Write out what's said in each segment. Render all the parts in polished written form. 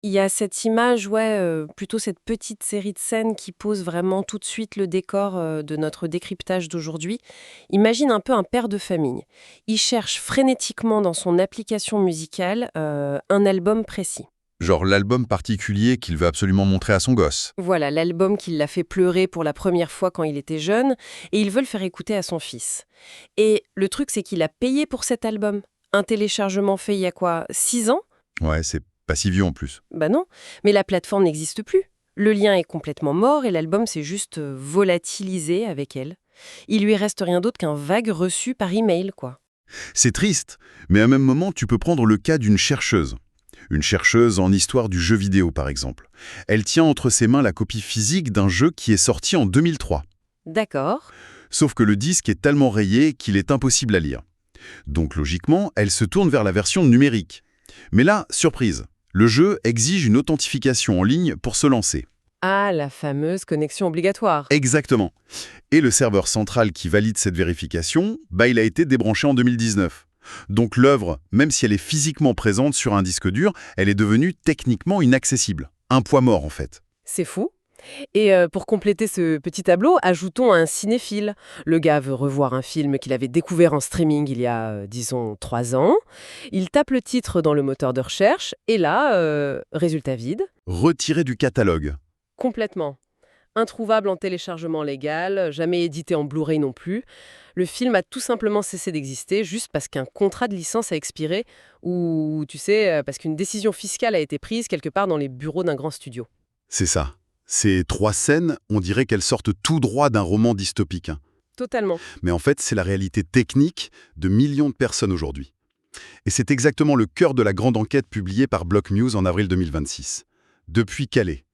Il y a cette image, ouais, plutôt cette petite série de scènes qui pose vraiment tout de suite le décor, de notre décryptage d'aujourd'hui. Imagine un peu un père de famille. Il cherche frénétiquement dans son application musicale, un album précis. Genre l'album particulier qu'il veut absolument montrer à son gosse. Voilà, l'album qui l'a fait pleurer pour la première fois quand il était jeune, et il veut le faire écouter à son fils. Et le truc, c'est qu'il a payé pour cet album. Un téléchargement fait il y a quoi, 6 ans? Ouais, c'est pas si vieux en plus. Bah non, mais la plateforme n'existe plus. Le lien est complètement mort et l'album s'est juste volatilisé avec elle. Il lui reste rien d'autre qu'un vague reçu par email, quoi. C'est triste, mais à même moment, tu peux prendre le cas d'une chercheuse. Une chercheuse en histoire du jeu vidéo, par exemple. Elle tient entre ses mains la copie physique d'un jeu qui est sorti en 2003. D'accord. Sauf que le disque est tellement rayé qu'il est impossible à lire. Donc logiquement, elle se tourne vers la version numérique. Mais là, surprise, le jeu exige une authentification en ligne pour se lancer. Ah, la fameuse connexion obligatoire. Exactement. Et le serveur central qui valide cette vérification, il a été débranché en 2019. Donc l'œuvre, même si elle est physiquement présente sur un disque dur, elle est devenue techniquement inaccessible. Un poids mort en fait. C'est fou. Et pour compléter ce petit tableau, ajoutons un cinéphile. Le gars veut revoir un film qu'il avait découvert en streaming il y a, disons, 3 ans. Il tape le titre dans le moteur de recherche et là, résultat vide. Retiré du catalogue. Complètement. Introuvable en téléchargement légal, jamais édité en Blu-ray non plus. Le film a tout simplement cessé d'exister juste parce qu'un contrat de licence a expiré ou, tu sais, parce qu'une décision fiscale a été prise quelque part dans les bureaux d'un grand studio. C'est ça. Ces trois scènes, on dirait qu'elles sortent tout droit d'un roman dystopique, hein. Totalement. Mais en fait, c'est la réalité technique de millions de personnes aujourd'hui. Et c'est exactement le cœur de la grande enquête publiée par Block News en avril 2026. Depuis Calais.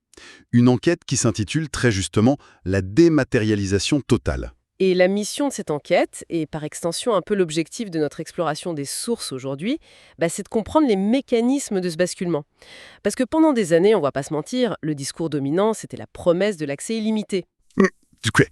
Une enquête qui s'intitule très justement « La dématérialisation totale ». Et la mission de cette enquête, et par extension un peu l'objectif de notre exploration des sources aujourd'hui, c'est de comprendre les mécanismes de ce basculement. Parce que pendant des années, on va pas se mentir, le discours dominant, c'était la promesse de l'accès illimité.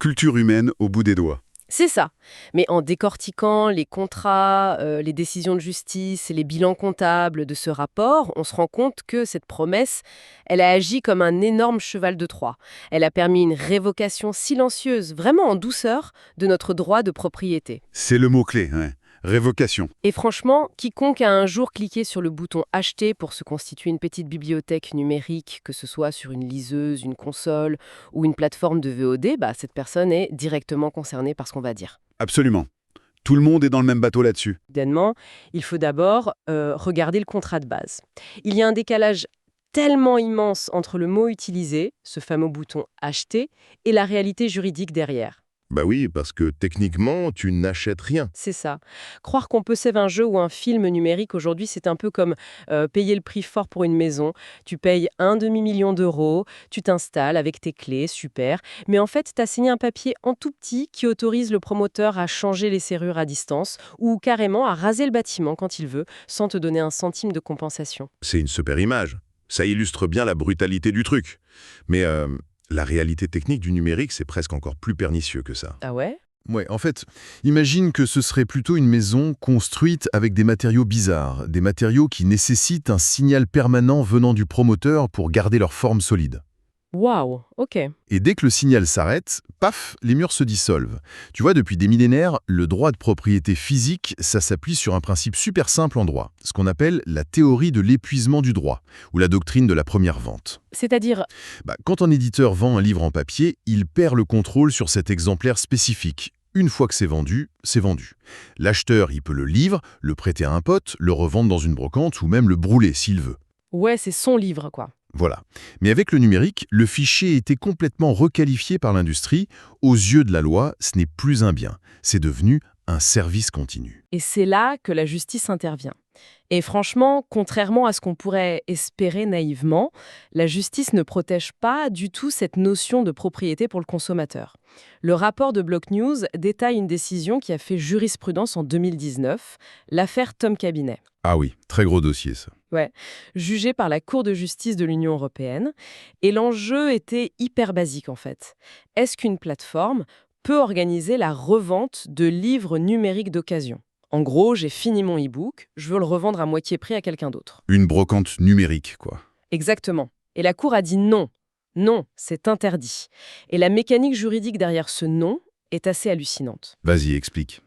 Culture humaine au bout des doigts. C'est ça. Mais en décortiquant les contrats, les décisions de justice et les bilans comptables de ce rapport, on se rend compte que cette promesse, elle a agi comme un énorme cheval de Troie. Elle a permis une révocation silencieuse, vraiment en douceur, de notre droit de propriété. C'est le mot-clé, ouais. Révocation. Et franchement, quiconque a un jour cliqué sur le bouton Acheter pour se constituer une petite bibliothèque numérique, que ce soit sur une liseuse, une console ou une plateforme de VOD, cette personne est directement concernée par ce qu'on va dire. Absolument. Tout le monde est dans le même bateau là-dessus. Évidemment, il faut d'abord regarder le contrat de base. Il y a un décalage tellement immense entre le mot utilisé, ce fameux bouton Acheter, et la réalité juridique derrière. Bah oui, parce que techniquement, tu n'achètes rien. C'est ça. Croire qu'on possède un jeu ou un film numérique aujourd'hui, c'est un peu comme payer le prix fort pour une maison. Tu payes un demi-million d'euros, tu t'installes avec tes clés, super. Mais en fait, tu as signé un papier en tout petit qui autorise le promoteur à changer les serrures à distance ou carrément à raser le bâtiment quand il veut, sans te donner un centime de compensation. C'est une super image. Ça illustre bien la brutalité du truc. Mais la réalité technique du numérique, c'est presque encore plus pernicieux que ça. Ah ouais? Ouais, en fait, imagine que ce serait plutôt une maison construite avec des matériaux bizarres, des matériaux qui nécessitent un signal permanent venant du promoteur pour garder leur forme solide. Waouh, ok. Et dès que le signal s'arrête, paf, les murs se dissolvent. Tu vois, depuis des millénaires, le droit de propriété physique, ça s'appuie sur un principe super simple en droit, ce qu'on appelle la théorie de l'épuisement du droit, ou la doctrine de la première vente. C'est-à-dire, Quand un éditeur vend un livre en papier, il perd le contrôle sur cet exemplaire spécifique. Une fois que c'est vendu, c'est vendu. L'acheteur, il peut le livre, le prêter à un pote, le revendre dans une brocante ou même le brûler s'il veut. ouais, c'est son livre, quoi. Voilà. Mais avec le numérique, le fichier a été complètement requalifié par l'industrie. Aux yeux de la loi, ce n'est plus un bien. C'est devenu un service continu. Et c'est là que la justice intervient. Et franchement, contrairement à ce qu'on pourrait espérer naïvement, la justice ne protège pas du tout cette notion de propriété pour le consommateur. Le rapport de Block News détaille une décision qui a fait jurisprudence en 2019, l'affaire Tom Cabinet. Ah oui, très gros dossier ça. Ouais, jugée par la Cour de justice de l'Union européenne. Et l'enjeu était hyper basique en fait. Est-ce qu'une plateforme peut organiser la revente de livres numériques d'occasion? En gros, j'ai fini mon e-book, je veux le revendre à moitié prix à quelqu'un d'autre. Une brocante numérique, quoi. Exactement. Et la Cour a dit non. Non, c'est interdit. Et la mécanique juridique derrière ce non est assez hallucinante. Vas-y, explique.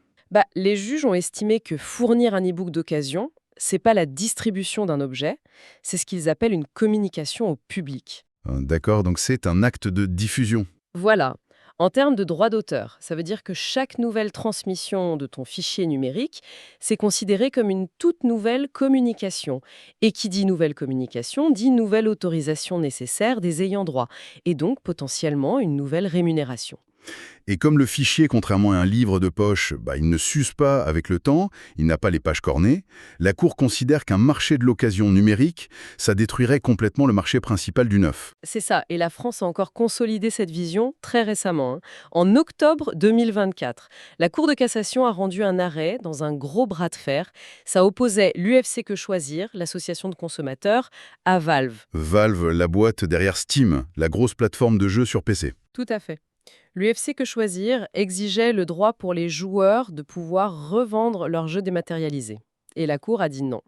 Les juges ont estimé que fournir un e-book d'occasion, c'est pas la distribution d'un objet, c'est ce qu'ils appellent une communication au public. D'accord, donc c'est un acte de diffusion. Voilà. En termes de droit d'auteur, ça veut dire que chaque nouvelle transmission de ton fichier numérique, c'est considéré comme une toute nouvelle communication. Et qui dit nouvelle communication, dit nouvelle autorisation nécessaire des ayants droit, et donc potentiellement une nouvelle rémunération. Et comme le fichier, contrairement à un livre de poche, il ne s'use pas avec le temps, il n'a pas les pages cornées, la Cour considère qu'un marché de l'occasion numérique, ça détruirait complètement le marché principal du neuf. C'est ça, et la France a encore consolidé cette vision très récemment. En octobre 2024, la Cour de cassation a rendu un arrêt dans un gros bras de fer. Ça opposait l'UFC Que Choisir, l'association de consommateurs, à Valve. Valve, la boîte derrière Steam, la grosse plateforme de jeux sur PC. Tout à fait. L'UFC Que Choisir exigeait le droit pour les joueurs de pouvoir revendre leurs jeux dématérialisés. Et la Cour a dit non.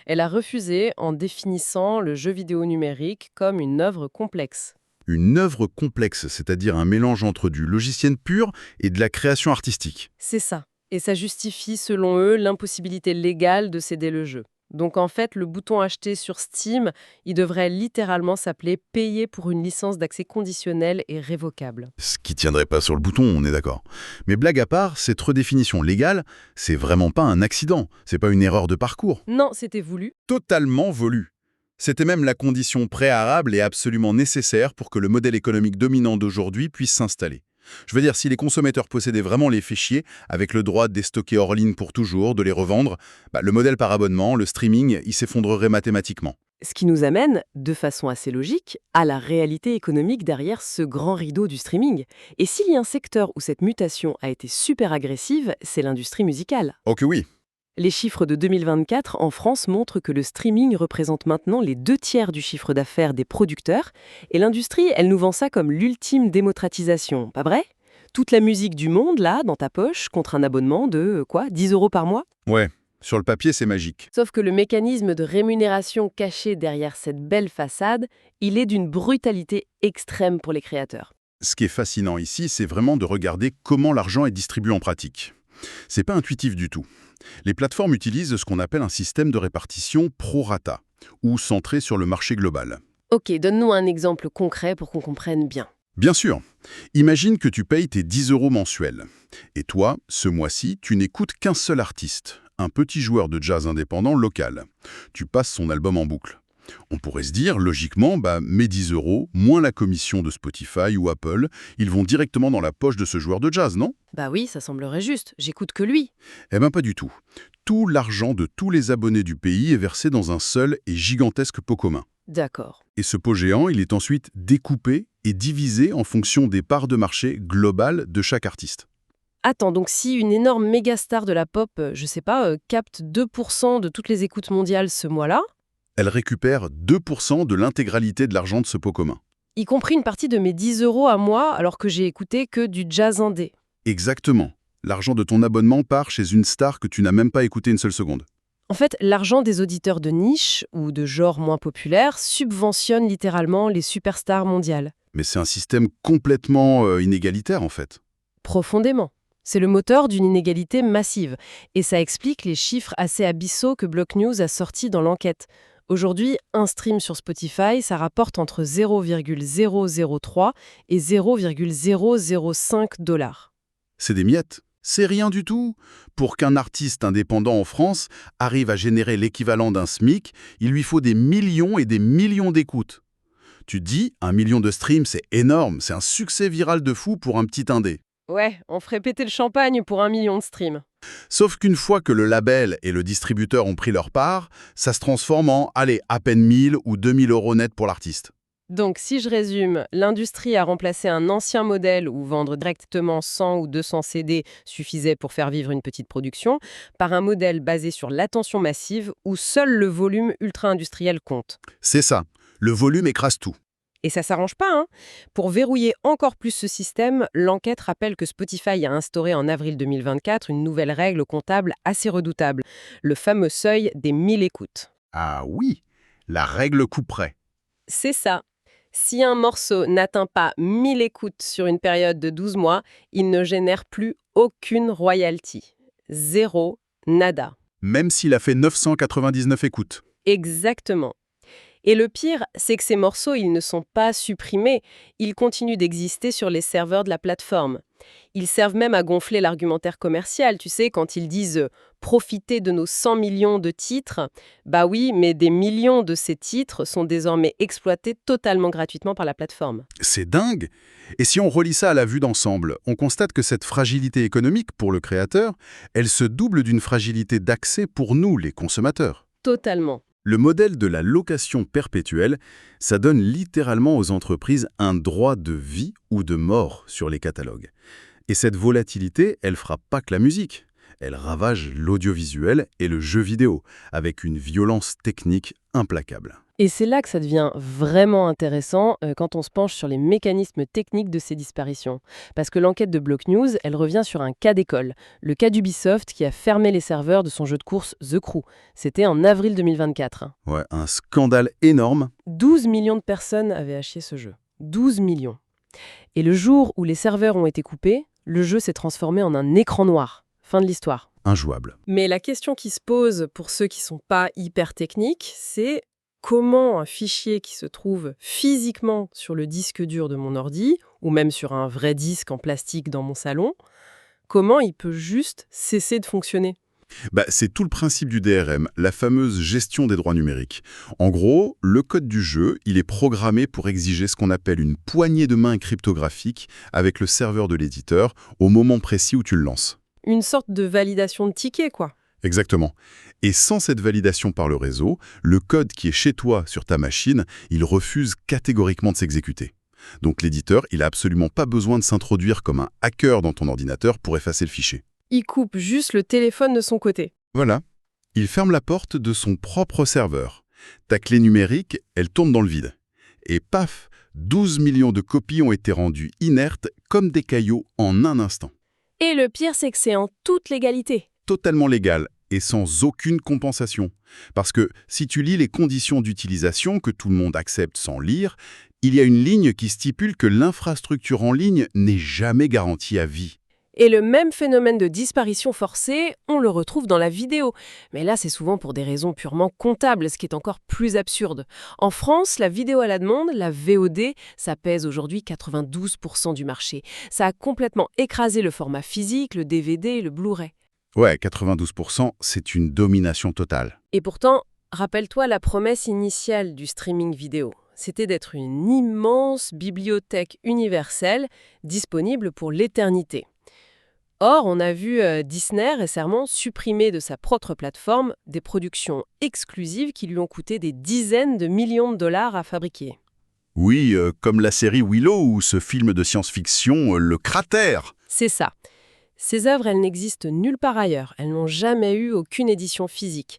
Elle a refusé en définissant le jeu vidéo numérique comme une œuvre complexe. Une œuvre complexe, c'est-à-dire un mélange entre du logiciel pur et de la création artistique. C'est ça. Et ça justifie, selon eux, l'impossibilité légale de céder le jeu. Donc en fait, le bouton acheter sur Steam, il devrait littéralement s'appeler payer pour une licence d'accès conditionnelle et révocable. Ce qui tiendrait pas sur le bouton, on est d'accord. Mais blague à part, cette redéfinition légale, c'est vraiment pas un accident, c'est pas une erreur de parcours. Non, c'était voulu. Totalement voulu. C'était même la condition préalable et absolument nécessaire pour que le modèle économique dominant d'aujourd'hui puisse s'installer. Je veux dire, si les consommateurs possédaient vraiment les fichiers, avec le droit de les stocker hors ligne pour toujours, de les revendre, le modèle par abonnement, le streaming, il s'effondrerait mathématiquement. Ce qui nous amène, de façon assez logique, à la réalité économique derrière ce grand rideau du streaming. Et s'il y a un secteur où cette mutation a été super agressive, c'est l'industrie musicale. Oh que oui. Les chiffres de 2024 en France montrent que le streaming représente maintenant les 2/3 du chiffre d'affaires des producteurs, et l'industrie, elle nous vend ça comme l'ultime démocratisation, pas vrai? Toute la musique du monde, là, dans ta poche, contre un abonnement de, 10 € par mois? Ouais, sur le papier, c'est magique. Sauf que le mécanisme de rémunération caché derrière cette belle façade, il est d'une brutalité extrême pour les créateurs. Ce qui est fascinant ici, c'est vraiment de regarder comment l'argent est distribué en pratique. C'est pas intuitif du tout. Les plateformes utilisent ce qu'on appelle un système de répartition pro-rata, ou centré sur le marché global. Ok, donne-nous un exemple concret pour qu'on comprenne bien. Bien sûr. Imagine que tu payes tes 10 € mensuels. Et toi, ce mois-ci, tu n'écoutes qu'un seul artiste, un petit joueur de jazz indépendant local. Tu passes son album en boucle. On pourrait se dire, logiquement, mes 10 € moins la commission de Spotify ou Apple, ils vont directement dans la poche de ce joueur de jazz, non? Bah oui, ça semblerait juste, j'écoute que lui. Eh bien, pas du tout. Tout l'argent de tous les abonnés du pays est versé dans un seul et gigantesque pot commun. D'accord. Et ce pot géant, il est ensuite découpé et divisé en fonction des parts de marché globales de chaque artiste. Attends, donc si une énorme méga star de la pop, capte 2% de toutes les écoutes mondiales ce mois-là, Elle récupère 2% de l'intégralité de l'argent de ce pot commun. y compris une partie de mes 10 € à moi, alors que j'ai écouté que du jazz indé. Exactement. L'argent de ton abonnement part chez une star que tu n'as même pas écouté une seule seconde. En fait, l'argent des auditeurs de niche ou de genre moins populaire subventionne littéralement les superstars mondiales. Mais c'est un système complètement inégalitaire, en fait. Profondément. C'est le moteur d'une inégalité massive. Et ça explique les chiffres assez abyssaux que Block News a sortis dans l'enquête. Aujourd'hui, un stream sur Spotify, ça rapporte entre 0,003 et 0,005 $. C'est des miettes. C'est rien du tout. Pour qu'un artiste indépendant en France arrive à générer l'équivalent d'un SMIC, il lui faut des millions et des millions d'écoutes. Tu te dis, 1 million de streams, c'est énorme, c'est un succès viral de fou pour un petit indé. Ouais, on ferait péter le champagne pour 1 million de streams. Sauf qu'une fois que le label et le distributeur ont pris leur part, ça se transforme en, à peine 1000 ou 2000 € net pour l'artiste. Donc, si je résume, l'industrie a remplacé un ancien modèle où vendre directement 100 ou 200 CD suffisait pour faire vivre une petite production, par un modèle basé sur l'attention massive où seul le volume ultra-industriel compte. C'est ça. Le volume écrase tout. Et ça s'arrange pas, hein. Pour verrouiller encore plus ce système, l'enquête rappelle que Spotify a instauré en avril 2024 une nouvelle règle comptable assez redoutable, le fameux seuil des 1000 écoutes. Ah oui, la règle couperait. C'est ça. Si un morceau n'atteint pas 1000 écoutes sur une période de 12 mois, il ne génère plus aucune royalty. Zéro, nada. Même s'il a fait 999 écoutes. Exactement. Et le pire, c'est que ces morceaux, ils ne sont pas supprimés, ils continuent d'exister sur les serveurs de la plateforme. Ils servent même à gonfler l'argumentaire commercial, tu sais, quand ils disent profiter de nos 100 millions de titres. Bah oui, mais des millions de ces titres sont désormais exploités totalement gratuitement par la plateforme. C'est dingue. Et si on relie ça à la vue d'ensemble, on constate que cette fragilité économique pour le créateur, elle se double d'une fragilité d'accès pour nous, les consommateurs. Totalement. Le modèle de la location perpétuelle, ça donne littéralement aux entreprises un droit de vie ou de mort sur les catalogues. Et cette volatilité, elle frappe pas que la musique. Elle ravage l'audiovisuel et le jeu vidéo, avec une violence technique implacable. Et c'est là que ça devient vraiment intéressant quand on se penche sur les mécanismes techniques de ces disparitions. Parce que l'enquête de Block News, elle revient sur un cas d'école, le cas d'Ubisoft qui a fermé les serveurs de son jeu de course The Crew. C'était en avril 2024. Ouais, un scandale énorme. 12 millions de personnes avaient acheté ce jeu. 12 millions. Et le jour où les serveurs ont été coupés, le jeu s'est transformé en un écran noir. Fin de l'histoire. Injouable. Mais la question qui se pose pour ceux qui ne sont pas hyper techniques, c'est comment un fichier qui se trouve physiquement sur le disque dur de mon ordi, ou même sur un vrai disque en plastique dans mon salon, comment il peut juste cesser de fonctionner ? C'est tout le principe du DRM, la fameuse gestion des droits numériques. En gros, le code du jeu, il est programmé pour exiger ce qu'on appelle une poignée de main cryptographique avec le serveur de l'éditeur au moment précis où tu le lances. Une sorte de validation de ticket, quoi. Exactement. Et sans cette validation par le réseau, le code qui est chez toi sur ta machine, il refuse catégoriquement de s'exécuter. Donc l'éditeur, il n'a absolument pas besoin de s'introduire comme un hacker dans ton ordinateur pour effacer le fichier. Il coupe juste le téléphone de son côté. Voilà. Il ferme la porte de son propre serveur. Ta clé numérique, elle tourne dans le vide. Et paf, 12 millions de copies ont été rendues inertes comme des cailloux en un instant. Et le pire, c'est que c'est en toute légalité. Totalement légal et sans aucune compensation. Parce que si tu lis les conditions d'utilisation que tout le monde accepte sans lire, il y a une ligne qui stipule que l'infrastructure en ligne n'est jamais garantie à vie. Et le même phénomène de disparition forcée, on le retrouve dans la vidéo. Mais là, c'est souvent pour des raisons purement comptables, ce qui est encore plus absurde. En France, la vidéo à la demande, la VOD, ça pèse aujourd'hui 92% du marché. Ça a complètement écrasé le format physique, le DVD et le Blu-ray. Ouais, 92%, c'est une domination totale. Et pourtant, rappelle-toi la promesse initiale du streaming vidéo. C'était d'être une immense bibliothèque universelle, disponible pour l'éternité. Or, on a vu Disney récemment supprimer de sa propre plateforme des productions exclusives qui lui ont coûté des dizaines de millions de dollars à fabriquer. Oui, comme la série Willow ou ce film de science-fiction, Le Cratère. C'est ça. Ces œuvres, elles n'existent nulle part ailleurs. Elles n'ont jamais eu aucune édition physique.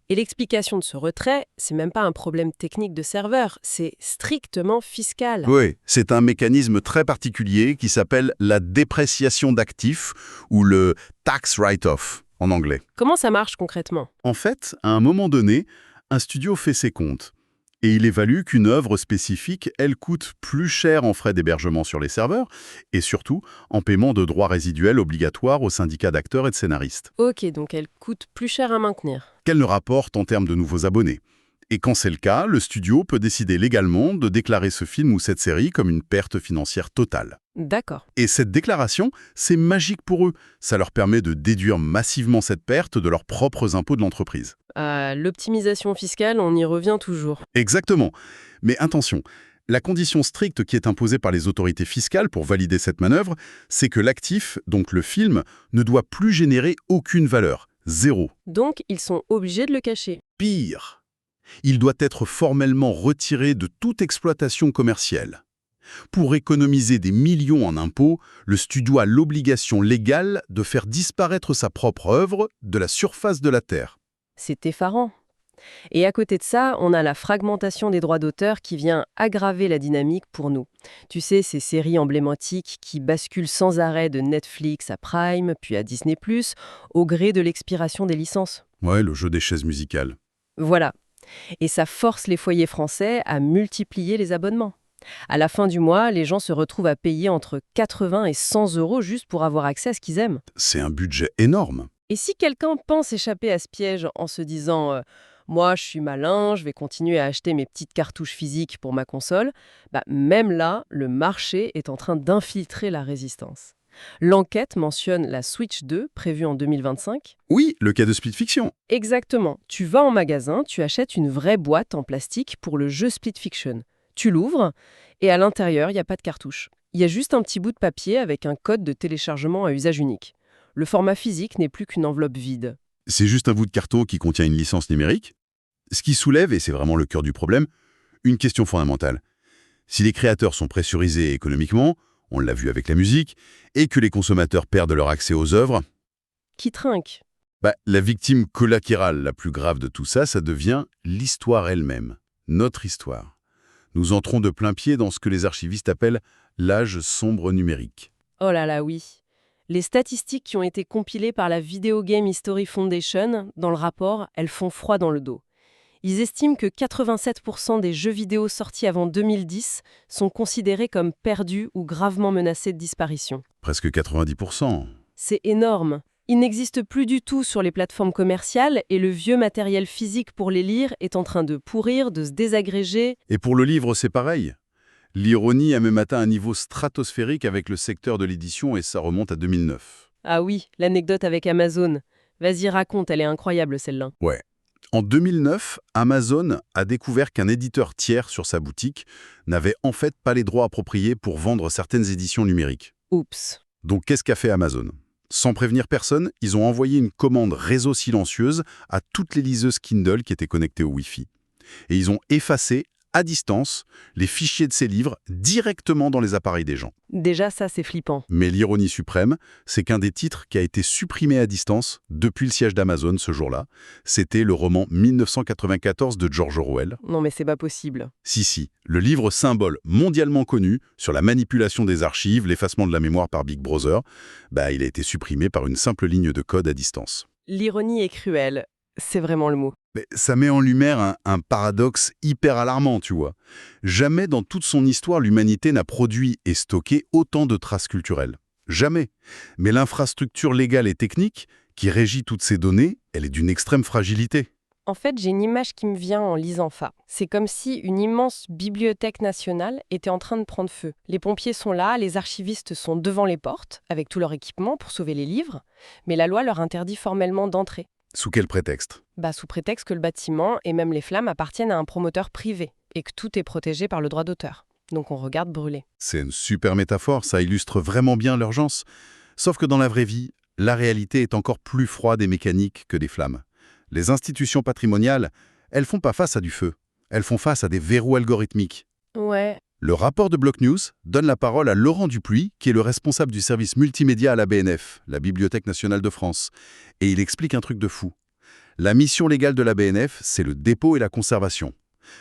Et l'explication de ce retrait, c'est même pas un problème technique de serveur, c'est strictement fiscal. Oui, c'est un mécanisme très particulier qui s'appelle la dépréciation d'actifs ou le tax write-off en anglais. Comment ça marche concrètement ? En fait, à un moment donné, un studio fait ses comptes et il évalue qu'une œuvre spécifique, elle coûte plus cher en frais d'hébergement sur les serveurs et surtout en paiement de droits résiduels obligatoires aux syndicats d'acteurs et de scénaristes. Ok, donc elle coûte plus cher à maintenir. Qu'elle ne rapporte en termes de nouveaux abonnés. Et quand c'est le cas, le studio peut décider légalement de déclarer ce film ou cette série comme une perte financière totale. D'accord. Et cette déclaration, c'est magique pour eux. Ça leur permet de déduire massivement cette perte de leurs propres impôts de l'entreprise. L'optimisation fiscale, on y revient toujours. Exactement. Mais attention, la condition stricte qui est imposée par les autorités fiscales pour valider cette manœuvre, c'est que l'actif, donc le film, ne doit plus générer aucune valeur. Zéro. Donc, ils sont obligés de le cacher. Pire, il doit être formellement retiré de toute exploitation commerciale. Pour économiser des millions en impôts, le studio a l'obligation légale de faire disparaître sa propre œuvre de la surface de la Terre. C'est effarant. Et à côté de ça, on a la fragmentation des droits d'auteur qui vient aggraver la dynamique pour nous. Tu sais, ces séries emblématiques qui basculent sans arrêt de Netflix à Prime, puis à Disney+, au gré de l'expiration des licences. Ouais, le jeu des chaises musicales. Voilà. Et ça force les foyers français à multiplier les abonnements. À la fin du mois, les gens se retrouvent à payer entre 80 et 100 euros juste pour avoir accès à ce qu'ils aiment. C'est un budget énorme. Et si quelqu'un pense échapper à ce piège en se disant moi, je suis malin, je vais continuer à acheter mes petites cartouches physiques pour ma console », même là, le marché est en train d'infiltrer la résistance. L'enquête mentionne la Switch 2, prévue en 2025. Oui, le cas de Split Fiction. Exactement. Tu vas en magasin, tu achètes une vraie boîte en plastique pour le jeu Split Fiction. Tu l'ouvres, et à l'intérieur, il n'y a pas de cartouche. Il y a juste un petit bout de papier avec un code de téléchargement à usage unique. Le format physique n'est plus qu'une enveloppe vide. C'est juste un bout de carton qui contient une licence numérique. Ce qui soulève, et c'est vraiment le cœur du problème, une question fondamentale. Si les créateurs sont pressurisés économiquement, on l'a vu avec la musique, et que les consommateurs perdent leur accès aux œuvres, Qui trinque? la victime collatérale la plus grave de tout ça, ça devient l'histoire elle-même, notre histoire. Nous entrons de plein pied dans ce que les archivistes appellent l'âge sombre numérique. Oh là là, oui. Les statistiques qui ont été compilées par la Video Game History Foundation, dans le rapport, elles font froid dans le dos. Ils estiment que 87% des jeux vidéo sortis avant 2010 sont considérés comme perdus ou gravement menacés de disparition. Presque 90%. C'est énorme. Ils n'existent plus du tout sur les plateformes commerciales et le vieux matériel physique pour les lire est en train de pourrir, de se désagréger. Et pour le livre, c'est pareil. L'ironie a même atteint un niveau stratosphérique avec le secteur de l'édition et ça remonte à 2009. Ah oui, l'anecdote avec Amazon. Vas-y, raconte, elle est incroyable celle-là. Ouais. En 2009, Amazon a découvert qu'un éditeur tiers sur sa boutique n'avait en fait pas les droits appropriés pour vendre certaines éditions numériques. Oups. Donc qu'est-ce qu'a fait Amazon ? Sans prévenir personne, ils ont envoyé une commande réseau silencieuse à toutes les liseuses Kindle qui étaient connectées au Wi-Fi. Et ils ont effacé, à distance, les fichiers de ces livres directement dans les appareils des gens. Déjà, ça, c'est flippant. Mais l'ironie suprême, c'est qu'un des titres qui a été supprimé à distance depuis le siège d'Amazon ce jour-là, c'était le roman 1994 de George Orwell. Non mais c'est pas possible. Si, le livre symbole mondialement connu sur la manipulation des archives, l'effacement de la mémoire par Big Brother, il a été supprimé par une simple ligne de code à distance. L'ironie est cruelle. C'est vraiment le mot. Mais ça met en lumière un paradoxe hyper alarmant, tu vois. Jamais dans toute son histoire, l'humanité n'a produit et stocké autant de traces culturelles. Jamais. Mais l'infrastructure légale et technique qui régit toutes ces données, elle est d'une extrême fragilité. En fait, j'ai une image qui me vient en lisant ça. C'est comme si une immense bibliothèque nationale était en train de prendre feu. Les pompiers sont là, les archivistes sont devant les portes, avec tout leur équipement pour sauver les livres, mais la loi leur interdit formellement d'entrer. Sous quel prétexte ? Sous prétexte que le bâtiment et même les flammes appartiennent à un promoteur privé et que tout est protégé par le droit d'auteur. Donc on regarde brûler. C'est une super métaphore, ça illustre vraiment bien l'urgence. Sauf que dans la vraie vie, la réalité est encore plus froide et mécanique que des flammes. Les institutions patrimoniales, elles font pas face à du feu. Elles font face à des verrous algorithmiques. Ouais. Le rapport de Block News donne la parole à Laurent Dupuis, qui est le responsable du service multimédia à la BNF, la Bibliothèque nationale de France. Et il explique un truc de fou. La mission légale de la BNF, c'est le dépôt et la conservation.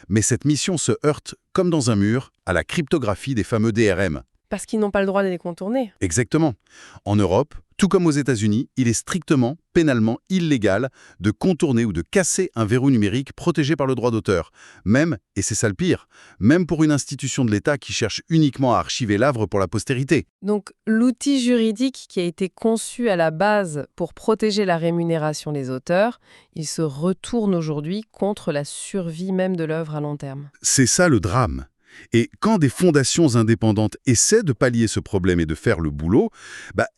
Mais cette mission se heurte, comme dans un mur, à la cryptographie des fameux DRM. Parce qu'ils n'ont pas le droit de les contourner. Exactement. En Europe, tout comme aux États-Unis, il est strictement, pénalement illégal de contourner ou de casser un verrou numérique protégé par le droit d'auteur. Même, et c'est ça le pire, même pour une institution de l'État qui cherche uniquement à archiver l'œuvre pour la postérité. Donc l'outil juridique qui a été conçu à la base pour protéger la rémunération des auteurs, il se retourne aujourd'hui contre la survie même de l'œuvre à long terme. C'est ça le drame. Et quand des fondations indépendantes essaient de pallier ce problème et de faire le boulot,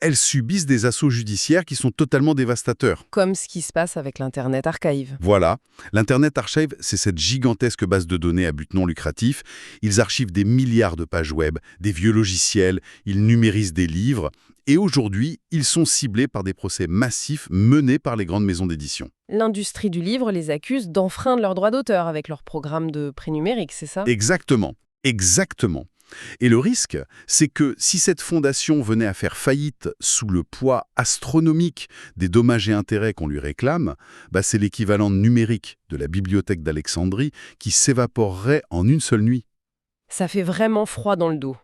elles subissent des assauts judiciaires qui sont totalement dévastateurs. Comme ce qui se passe avec l'Internet Archive. Voilà. L'Internet Archive, c'est cette gigantesque base de données à but non lucratif. Ils archivent des milliards de pages web, des vieux logiciels, ils numérisent des livres. Et aujourd'hui, ils sont ciblés par des procès massifs menés par les grandes maisons d'édition. L'industrie du livre les accuse d'enfreindre leurs droits d'auteur avec leur programme de prêt numérique, c'est ça ? Exactement. Et le risque, c'est que si cette fondation venait à faire faillite sous le poids astronomique des dommages et intérêts qu'on lui réclame, c'est l'équivalent numérique de la bibliothèque d'Alexandrie qui s'évaporerait en une seule nuit. Ça fait vraiment froid dans le dos.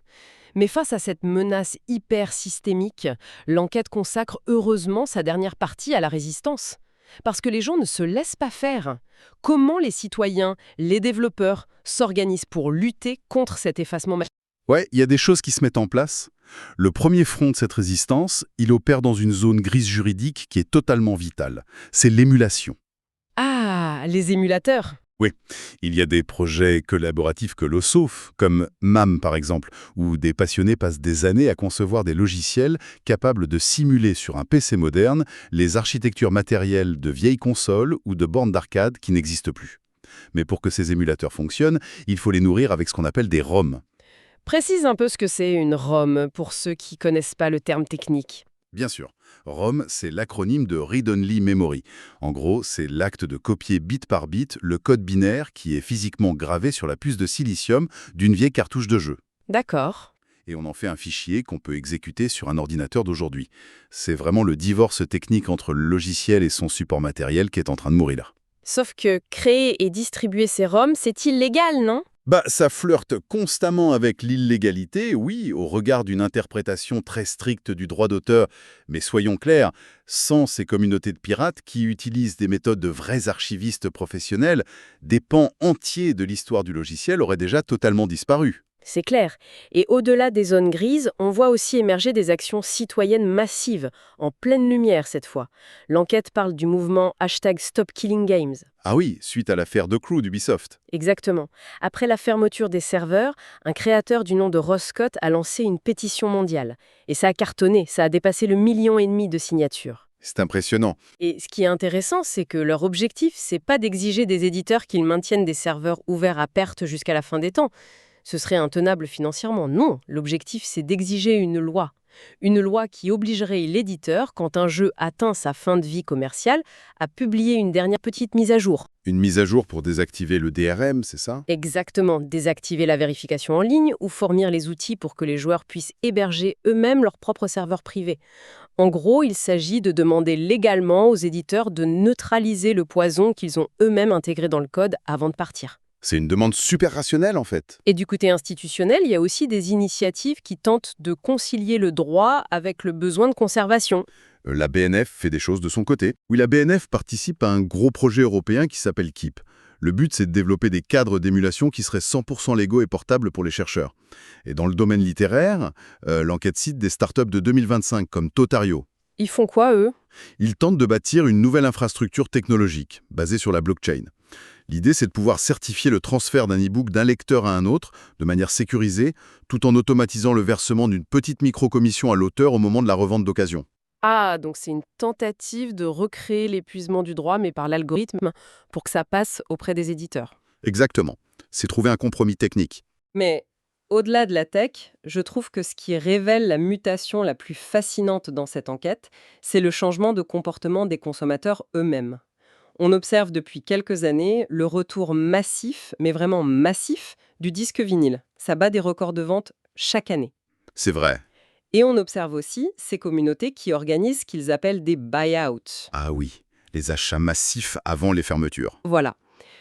Mais face à cette menace hyper systémique, l'enquête consacre heureusement sa dernière partie à la résistance. parce que les gens ne se laissent pas faire. Comment les citoyens, les développeurs, s'organisent pour lutter contre cet effacement massif? Ouais, il y a des choses qui se mettent en place. Le premier front de cette résistance, il opère dans une zone grise juridique qui est totalement vitale. C'est l'émulation. Ah, les émulateurs. Oui, il y a des projets collaboratifs colossaux, comme MAM par exemple, où des passionnés passent des années à concevoir des logiciels capables de simuler sur un PC moderne les architectures matérielles de vieilles consoles ou de bornes d'arcade qui n'existent plus. Mais pour que ces émulateurs fonctionnent, il faut les nourrir avec ce qu'on appelle des ROM. Précise un peu ce que c'est une ROM pour ceux qui connaissent pas le terme technique. Bien sûr, ROM, c'est l'acronyme de Read Only Memory. En gros, c'est l'acte de copier bit par bit le code binaire qui est physiquement gravé sur la puce de silicium d'une vieille cartouche de jeu. D'accord. Et on en fait un fichier qu'on peut exécuter sur un ordinateur d'aujourd'hui. C'est vraiment le divorce technique entre le logiciel et son support matériel qui est en train de mourir là. Sauf que créer et distribuer ces ROM, c'est illégal, non? Ça flirte constamment avec l'illégalité, oui, au regard d'une interprétation très stricte du droit d'auteur. Mais soyons clairs, sans ces communautés de pirates qui utilisent des méthodes de vrais archivistes professionnels, des pans entiers de l'histoire du logiciel auraient déjà totalement disparu. C'est clair. Et au-delà des zones grises, on voit aussi émerger des actions citoyennes massives, en pleine lumière cette fois. L'enquête parle du mouvement #StopKillingGames. Ah oui, suite à l'affaire The Crew d'Ubisoft. Exactement. Après la fermeture des serveurs, un créateur du nom de Ross Scott a lancé une pétition mondiale. Et ça a cartonné, ça a dépassé le 1,5 million de signatures. C'est impressionnant. Et ce qui est intéressant, c'est que leur objectif, c'est pas d'exiger des éditeurs qu'ils maintiennent des serveurs ouverts à perte jusqu'à la fin des temps. Ce serait intenable financièrement. Non, l'objectif, c'est d'exiger une loi. Une loi qui obligerait l'éditeur, quand un jeu atteint sa fin de vie commerciale, à publier une dernière petite mise à jour. Une mise à jour pour désactiver le DRM, c'est ça? Exactement, désactiver la vérification en ligne ou fournir les outils pour que les joueurs puissent héberger eux-mêmes leur propre serveur privé. En gros, il s'agit de demander légalement aux éditeurs de neutraliser le poison qu'ils ont eux-mêmes intégré dans le code avant de partir. C'est une demande super rationnelle en fait. Et du côté institutionnel, il y a aussi des initiatives qui tentent de concilier le droit avec le besoin de conservation. La BNF fait des choses de son côté. Oui, la BNF participe à un gros projet européen qui s'appelle KEEP. Le but, c'est de développer des cadres d'émulation qui seraient 100% légaux et portables pour les chercheurs. Et dans le domaine littéraire, l'enquête cite des startups de 2025 comme Totario. Ils font quoi, eux? Ils tentent de bâtir une nouvelle infrastructure technologique basée sur la blockchain. L'idée, c'est de pouvoir certifier le transfert d'un e-book d'un lecteur à un autre de manière sécurisée, tout en automatisant le versement d'une petite micro-commission à l'auteur au moment de la revente d'occasion. Ah, donc c'est une tentative de recréer l'épuisement du droit, mais par l'algorithme, pour que ça passe auprès des éditeurs. Exactement. C'est trouver un compromis technique. Mais au-delà de la tech, je trouve que ce qui révèle la mutation la plus fascinante dans cette enquête, c'est le changement de comportement des consommateurs eux-mêmes. On observe depuis quelques années le retour massif, mais vraiment massif, du disque vinyle. Ça bat des records de vente chaque année. C'est vrai. Et on observe aussi ces communautés qui organisent ce qu'ils appellent des buy-outs. Ah oui, les achats massifs avant les fermetures. Voilà.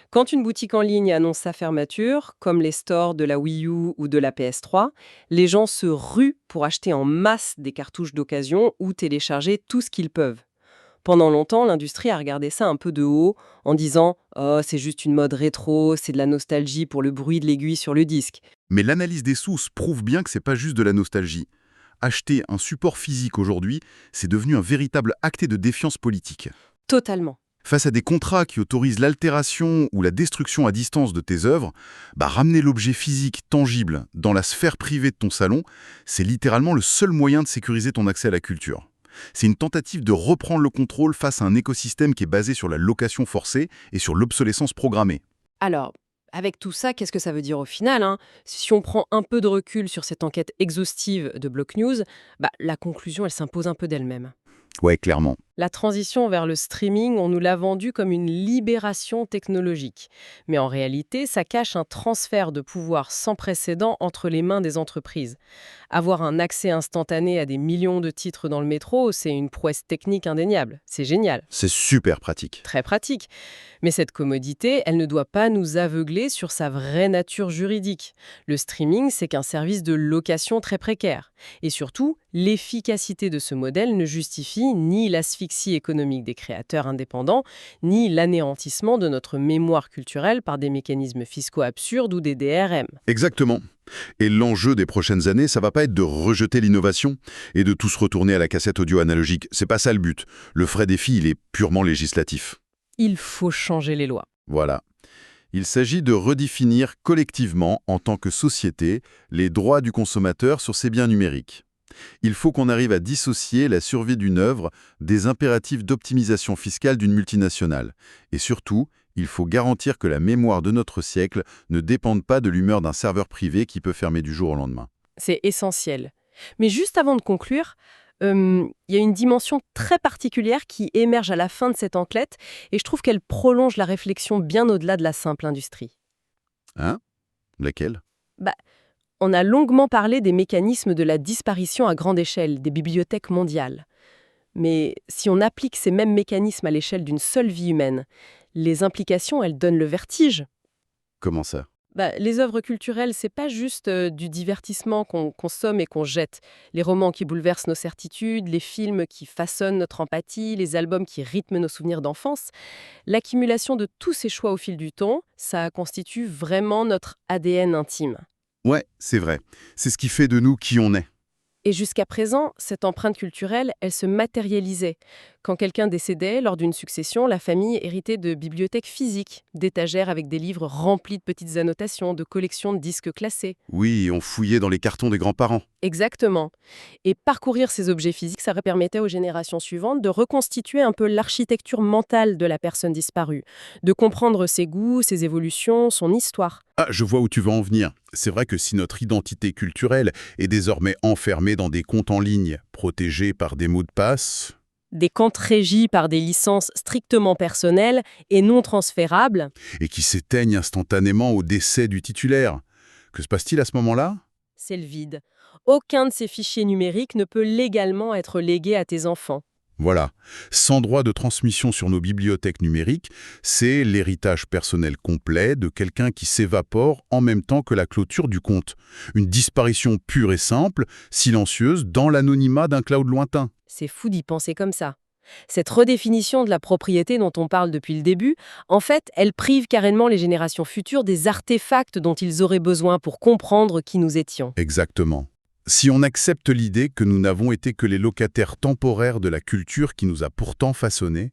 Quand une boutique en ligne annonce sa fermeture, comme les stores de la Wii U ou de la PS3, les gens se ruent pour acheter en masse des cartouches d'occasion ou télécharger tout ce qu'ils peuvent. Pendant longtemps, l'industrie a regardé ça un peu de haut en disant « Oh, c'est juste une mode rétro, c'est de la nostalgie pour le bruit de l'aiguille sur le disque. Mais l'analyse des sources prouve bien que c'est pas juste de la nostalgie. Acheter un support physique aujourd'hui, c'est devenu un véritable acte de défiance politique. » Totalement. Face à des contrats qui autorisent l'altération ou la destruction à distance de tes œuvres, ramener l'objet physique tangible dans la sphère privée de ton salon, c'est littéralement le seul moyen de sécuriser ton accès à la culture. C'est une tentative de reprendre le contrôle face à un écosystème qui est basé sur la location forcée et sur l'obsolescence programmée. Alors, avec tout ça, qu'est-ce que ça veut dire au final, hein? Si on prend un peu de recul sur cette enquête exhaustive de Block News, la conclusion, elle s'impose un peu d'elle-même. Ouais, clairement. La transition vers le streaming, on nous l'a vendu comme une libération technologique. Mais en réalité, ça cache un transfert de pouvoir sans précédent entre les mains des entreprises. Avoir un accès instantané à des millions de titres dans le métro, c'est une prouesse technique indéniable. C'est génial. C'est super pratique. Très pratique. Mais cette commodité, elle ne doit pas nous aveugler sur sa vraie nature juridique. Le streaming, c'est qu'un service de location très précaire. Et surtout, l'efficacité de ce modèle ne justifie ni l'asphyxie l'asphyxie économique des créateurs indépendants, ni l'anéantissement de notre mémoire culturelle par des mécanismes fiscaux absurdes ou des DRM. Exactement. Et l'enjeu des prochaines années, ça va pas être de rejeter l'innovation et de tous retourner à la cassette audio analogique. C'est pas ça le but. Le vrai défi, il est purement législatif. Il faut changer les lois. Voilà. Il s'agit de redéfinir collectivement, en tant que société, les droits du consommateur sur ces biens numériques. Il faut qu'on arrive à dissocier la survie d'une œuvre des impératifs d'optimisation fiscale d'une multinationale. Et surtout, il faut garantir que la mémoire de notre siècle ne dépende pas de l'humeur d'un serveur privé qui peut fermer du jour au lendemain. C'est essentiel. Mais juste avant de conclure, il y a une dimension très particulière qui émerge à la fin de cette enquête, et je trouve qu'elle prolonge la réflexion bien au-delà de la simple industrie. Hein? Laquelle? On a longuement parlé des mécanismes de la disparition à grande échelle des bibliothèques mondiales. Mais si on applique ces mêmes mécanismes à l'échelle d'une seule vie humaine, les implications, elles donnent le vertige. Comment ça? Les œuvres culturelles, c'est pas juste du divertissement qu'on consomme et qu'on jette. Les romans qui bouleversent nos certitudes, les films qui façonnent notre empathie, les albums qui rythment nos souvenirs d'enfance. L'accumulation de tous ces choix au fil du temps, ça constitue vraiment notre ADN intime. Ouais, c'est vrai. C'est ce qui fait de nous qui on est. Et jusqu'à présent, cette empreinte culturelle, elle se matérialisait. Quand quelqu'un décédait, lors d'une succession, la famille héritait de bibliothèques physiques, d'étagères avec des livres remplis de petites annotations, de collections de disques classés. Oui, on fouillait dans les cartons des grands-parents. Exactement. Et parcourir ces objets physiques, ça permettait aux générations suivantes de reconstituer un peu l'architecture mentale de la personne disparue, de comprendre ses goûts, ses évolutions, son histoire. Ah, je vois où tu veux en venir. C'est vrai que si notre identité culturelle est désormais enfermée dans des comptes en ligne, protégés par des mots de passe, Des comptes régis par des licences strictement personnelles et non transférables, et qui s'éteignent instantanément au décès du titulaire, que se passe-t-il à ce moment-là? c'est le vide. Aucun de ces fichiers numériques ne peut légalement être légué à tes enfants. Voilà. Sans droit de transmission sur nos bibliothèques numériques, c'est l'héritage personnel complet de quelqu'un qui s'évapore en même temps que la clôture du compte. Une disparition pure et simple, silencieuse, dans l'anonymat d'un cloud lointain. C'est fou d'y penser comme ça. Cette redéfinition de la propriété dont on parle depuis le début, en fait, elle prive carrément les générations futures des artefacts dont ils auraient besoin pour comprendre qui nous étions. Exactement. Si on accepte l'idée que nous n'avons été que les locataires temporaires de la culture qui nous a pourtant façonnés,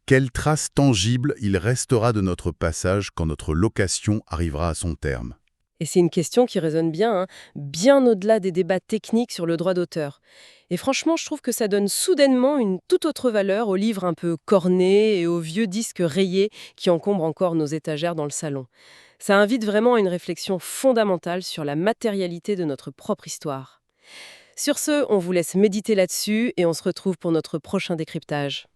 quelle trace tangible il restera de notre passage quand notre location arrivera à son terme? Et c'est une question qui résonne bien, bien au-delà des débats techniques sur le droit d'auteur. Et franchement, je trouve que ça donne soudainement une toute autre valeur aux livres un peu cornés et aux vieux disques rayés qui encombrent encore nos étagères dans le salon. Ça invite vraiment à une réflexion fondamentale sur la matérialité de notre propre histoire. Sur ce, on vous laisse méditer là-dessus et on se retrouve pour notre prochain décryptage.